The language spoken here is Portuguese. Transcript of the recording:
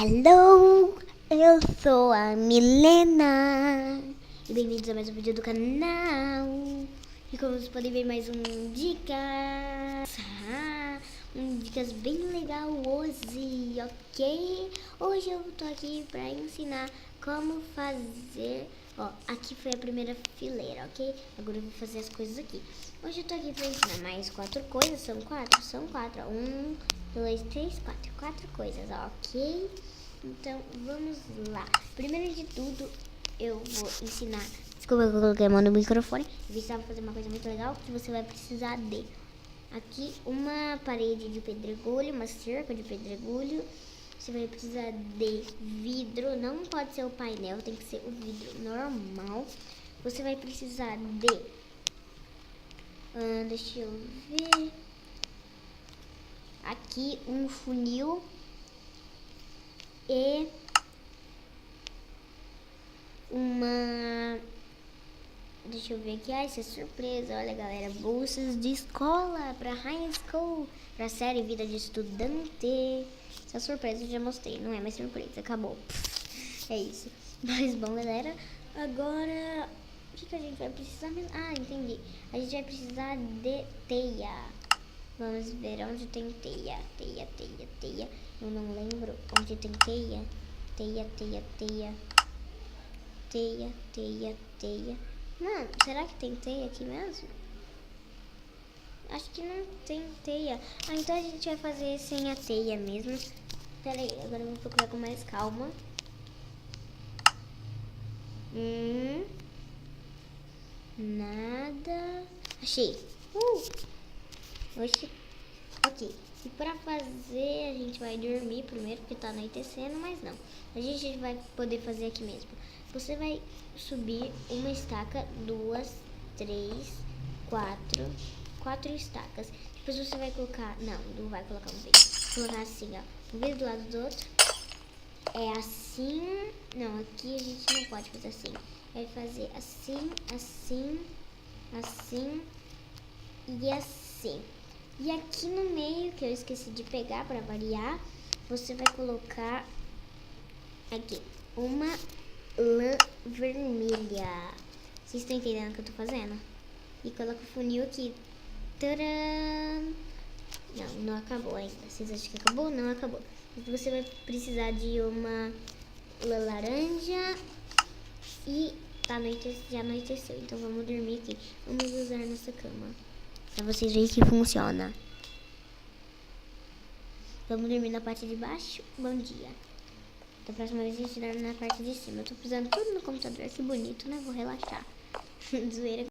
Hello, eu sou a Milena e bem-vindos a mais um vídeo do canal. E como vocês podem ver, mais dicas bem legal hoje, ok? Hoje eu tô aqui pra ensinar como fazer, ó, aqui foi a primeira fileira, ok? Agora eu vou fazer as coisas aqui. Hoje eu tô aqui pra ensinar mais 4 coisas, são quatro, 1, 2, 3, 4, 4 coisas, ok? Então, vamos lá. Primeiro de tudo, eu vou ensinar. Desculpa, eu coloquei a mão no microfone. Eu precisava fazer uma coisa muito legal que você vai precisar de aqui uma parede de pedregulho, uma cerca de pedregulho. Você vai precisar de vidro, não pode ser o painel, tem que ser o vidro normal. Você vai precisar de, deixa eu ver, aqui um funil e uma, deixa eu ver aqui, isso é surpresa, olha galera, bolsas de escola para high school, para série Vida de Estudante. Essa surpresa eu já mostrei, não é mais surpresa, acabou. É isso. Mas bom galera, agora o que a gente vai precisar mesmo? Ah, entendi, a gente vai precisar de teia. Vamos ver onde tem teia. Teia. Eu não lembro onde tem teia. Teia. Mano, será que tem teia aqui mesmo? Acho que não tem teia. Ah, então a gente vai fazer sem a teia mesmo. Pera aí, agora eu vou procurar com mais calma. Nada. Achei. Oxi. Ok. E pra fazer, a gente vai dormir primeiro, porque tá anoitecendo, mas não. A gente vai poder fazer aqui mesmo. Você vai subir uma estaca, 2, 3, 4 estacas. Depois você vai colocar, não vai colocar um vez. Colocar assim, ó, um vez do lado do outro. É assim, não, aqui a gente não pode fazer assim. Vai fazer assim e assim. E aqui no meio, que eu esqueci de pegar para variar, você vai colocar aqui uma lã vermelha. Vocês estão entendendo o que eu tô fazendo? E coloca o funil aqui. Tcharam! Não acabou ainda. Vocês acham que acabou? Não acabou. Você vai precisar de uma lã laranja e já anoiteceu. Então vamos dormir aqui. Vamos usar nossa cama pra vocês verem que funciona. Vamos dormir na parte de baixo. Bom dia. Da próxima vez a gente dorme na parte de cima. Eu tô pisando tudo no computador. Que bonito, né? Vou relaxar. Zoeira.